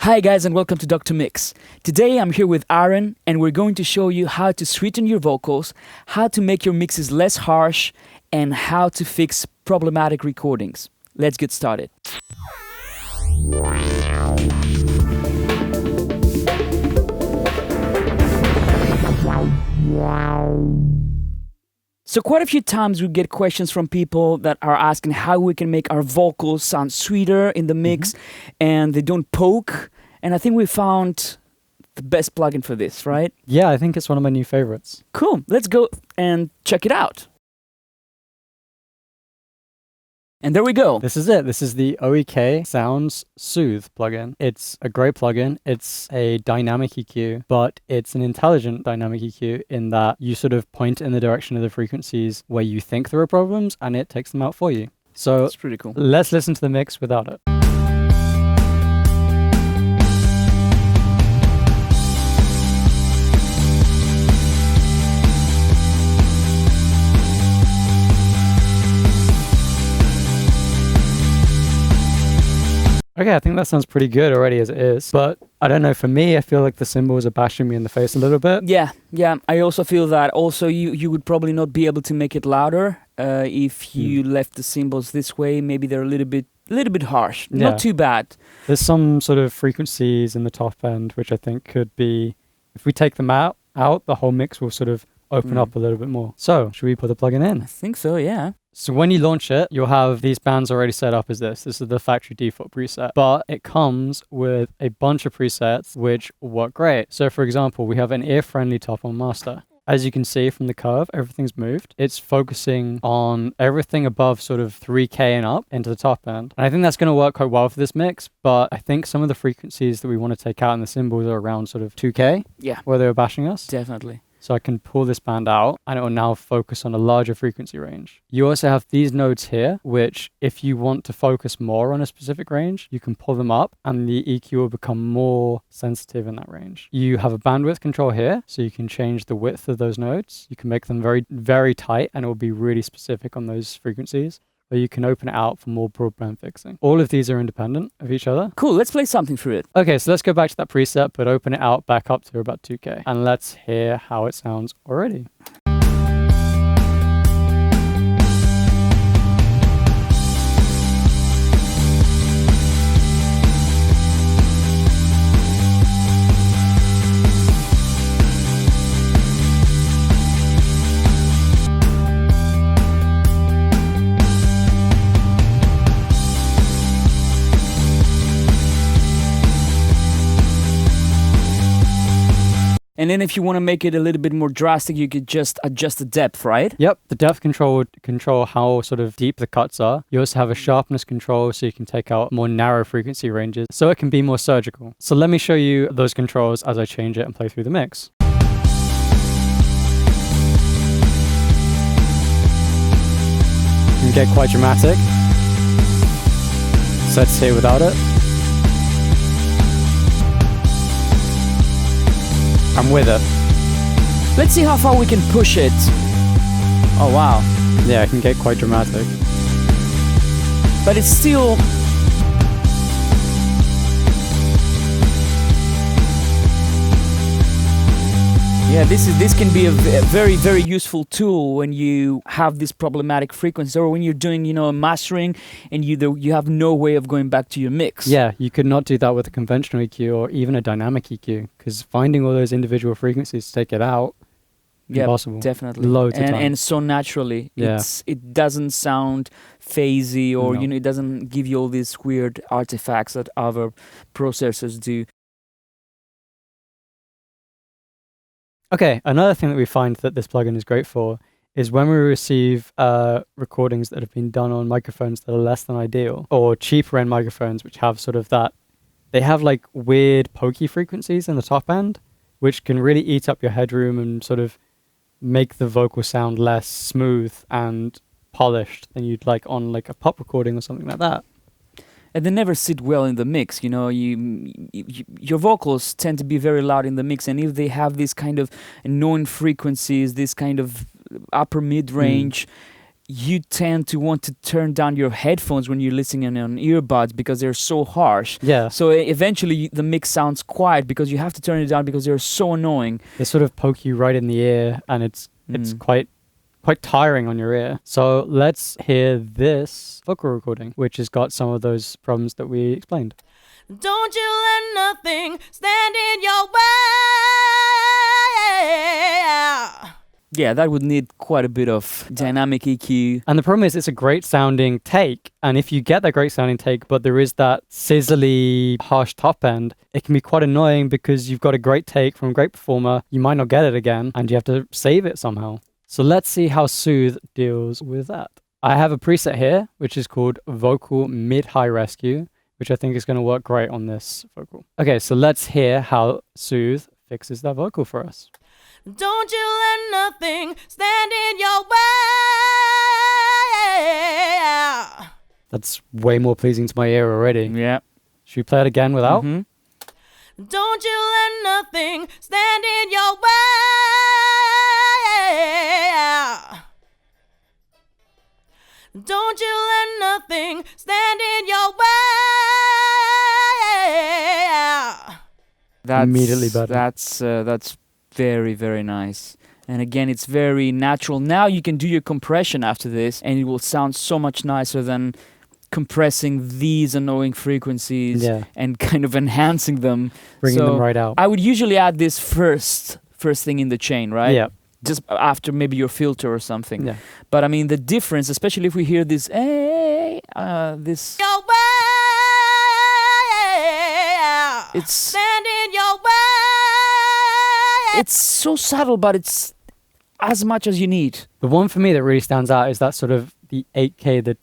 Hi guys and welcome to Dr. Mix. Today I'm here with Aaron and we're going to show you how to sweeten your vocals, how to make your mixes less harsh, and how to fix problematic recordings. Let's get started. So quite a few times we get questions from people that are asking how we can make our vocals sound sweeter in the mix and they don't poke. And I think we found the best plugin for this, right? Yeah, I think it's one of my new favorites. Cool. Let's go and check it out. And there we go. This is it. This is the Oeksound Soothe plugin. It's a great plugin. It's a dynamic EQ, but it's an intelligent dynamic EQ in that you sort of point in the direction of the frequencies where you think there are problems and it takes them out for you. So That's pretty cool. Let's listen to the mix without it. Okay, I think that sounds pretty good already as it is, but I don't know, for me, I feel like the cymbals are bashing me in the face a little bit. Yeah. I also feel that. Also, you would probably not be able to make it louder if you left the cymbals this way. Maybe they're a little bit harsh. Yeah. Not too bad. There's some sort of frequencies in the top end, which I think could be, if we take them out, the whole mix will sort of open up a little bit more. So, should we put the plugin in? I think so, yeah. So when you launch it, you'll have these bands already set up as this. This is the factory default preset, but it comes with a bunch of presets which work great. So for example, we have an ear-friendly top on master. As you can see from the curve, everything's moved. It's focusing on everything above sort of 3K and up into the top end. And I think that's going to work quite well for this mix, but I think some of the frequencies that we want to take out in the cymbals are around sort of 2K, where they were bashing us. Definitely. So I can pull this band out and it will now focus on a larger frequency range. You also have these nodes here, which if you want to focus more on a specific range, you can pull them up and the EQ will become more sensitive in that range. You have a bandwidth control here, so you can change the width of those nodes. You can make them very, very tight and it will be really specific on those frequencies. Or you can open it out for more broadband fixing. All of these are independent of each other. Cool, let's play something through it. Okay, so let's go back to that preset, but open it out back up to about 2K. And let's hear how it sounds already. And then if you want to make it a little bit more drastic, you could just adjust the depth, right? Yep, the depth control would control how sort of deep the cuts are. You also have a sharpness control, so you can take out more narrow frequency ranges, so it can be more surgical. So let me show you those controls as I change it and play through the mix. You can get quite dramatic. So let's hear without it. I'm with it. Let's see how far we can push it. Oh, wow. Yeah, it can get quite dramatic. But it's still... Yeah, this can be a very, very useful tool when you have this problematic frequency or when you're doing, a mastering and you have no way of going back to your mix. Yeah, you could not do that with a conventional EQ or even a dynamic EQ because finding all those individual frequencies to take it out, impossible. Definitely. Loads of time. And so naturally, it doesn't sound phasey or, it doesn't give you all these weird artifacts that other processors do. Okay, another thing that we find that this plugin is great for is when we receive recordings that have been done on microphones that are less than ideal or cheaper end microphones which have sort of that, they have like weird pokey frequencies in the top end which can really eat up your headroom and sort of make the vocal sound less smooth and polished than you'd like on like a pop recording or something like that. And they never sit well in the mix, your vocals tend to be very loud in the mix, and if they have these kind of annoying frequencies, this kind of upper mid-range, you tend to want to turn down your headphones when you're listening on earbuds because they're so harsh. Yeah. So eventually the mix sounds quiet because you have to turn it down because they're so annoying. They sort of poke you right in the ear, and it's quite tiring on your ear. So let's hear this vocal recording, which has got some of those problems that we explained. Don't you let nothing stand in your way. Yeah, that would need quite a bit of dynamic EQ. And the problem is it's a great sounding take. And if you get that great sounding take, but there is that sizzly, harsh top end, it can be quite annoying because you've got a great take from a great performer. You might not get it again and you have to save it somehow. So let's see how Soothe deals with that. I have a preset here, which is called Vocal Mid-High Rescue, which I think is going to work great on this vocal. Okay, so let's hear how Soothe fixes that vocal for us. Don't you let nothing stand in your way. That's way more pleasing to my ear already. Yeah. Should we play it again without? Don't you let nothing stand in your way. Don't you let nothing stand in your way. That's Immediately better. That's very, very nice. And again, it's very natural. Now you can do your compression after this, and it will sound so much nicer than compressing these annoying frequencies and kind of enhancing them. Bringing them right out. I would usually add this first thing in the chain, right? Yeah. Just after maybe your filter or something. Yeah. But I mean, the difference, especially if we hear this, this... Your way. It's... Stand in your way. It's so subtle, but it's as much as you need. The one for me that really stands out is that sort of the 8K, the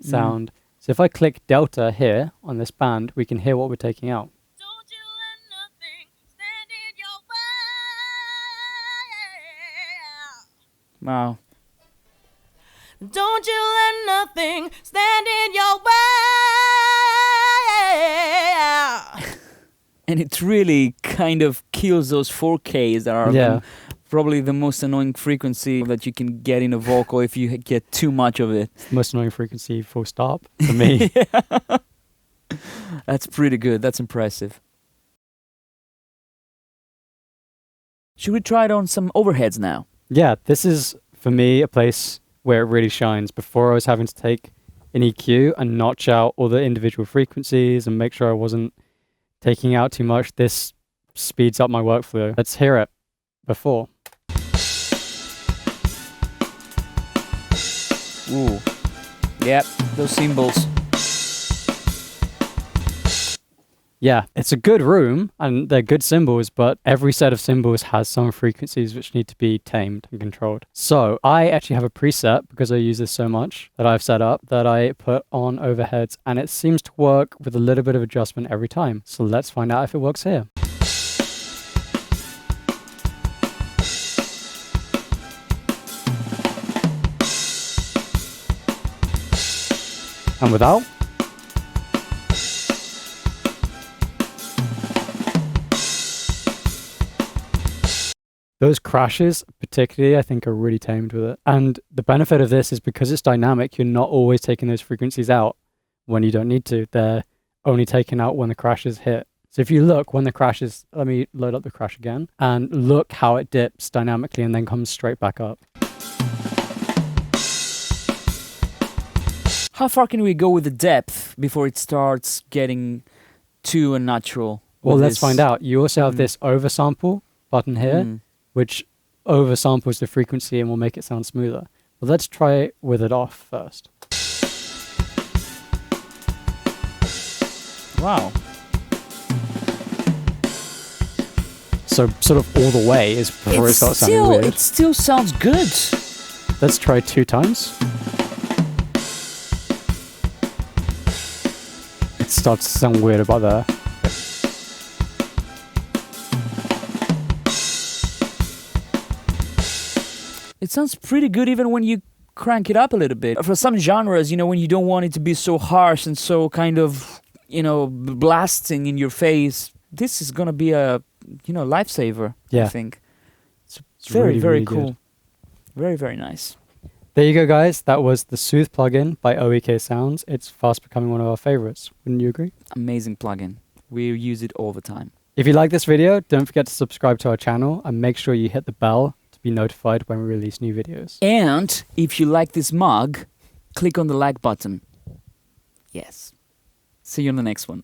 sound. So if I click Delta here on this band, we can hear what we're taking out. Don't you let nothing stand in your way. Wow. Don't you let nothing stand in your way. And it really kind of kills those 4Ks that are probably the most annoying frequency that you can get in a vocal if you get too much of it. Most annoying frequency, full stop, for me. That's pretty good. That's impressive. Should we try it on some overheads now? Yeah, this is, for me, a place where it really shines. Before I was having to take an EQ and notch out all the individual frequencies and make sure I wasn't taking out too much. This speeds up my workflow. Let's hear it before. Ooh. Yep, those cymbals. Yeah, it's a good room and they're good cymbals, but every set of cymbals has some frequencies which need to be tamed and controlled. So I actually have a preset, because I use this so much, that I've set up that I put on overheads, and it seems to work with a little bit of adjustment every time. So let's find out if it works here. And without. Those crashes, particularly, I think are really tamed with it. And the benefit of this is because it's dynamic, you're not always taking those frequencies out when you don't need to. They're only taken out when the crashes hit. So if you look when the crashes, let me load up the crash again, and look how it dips dynamically and then comes straight back up. How far can we go with the depth before it starts getting too unnatural? Well, let's find out. You also have this oversample button here, which oversamples the frequency and will make it sound smoother. But let's try it with it off first. Wow. So sort of all the way is before it starts sounding weird. It still sounds good. Let's try 2 times. It starts to sound weird about there. It sounds pretty good even when you crank it up a little bit. For some genres, you know, when you don't want it to be so harsh and so kind of, you know, blasting in your face, this is going to be a, you know, lifesaver, I think. It's very, really, very really cool. good. Very, very nice. There you go, guys. That was the Soothe plugin by Oeksound. It's fast becoming one of our favorites. Wouldn't you agree? Amazing plugin. We use it all the time. If you like this video, don't forget to subscribe to our channel and make sure you hit the bell to be notified when we release new videos. And if you like this mug, click on the like button. Yes. See you on the next one.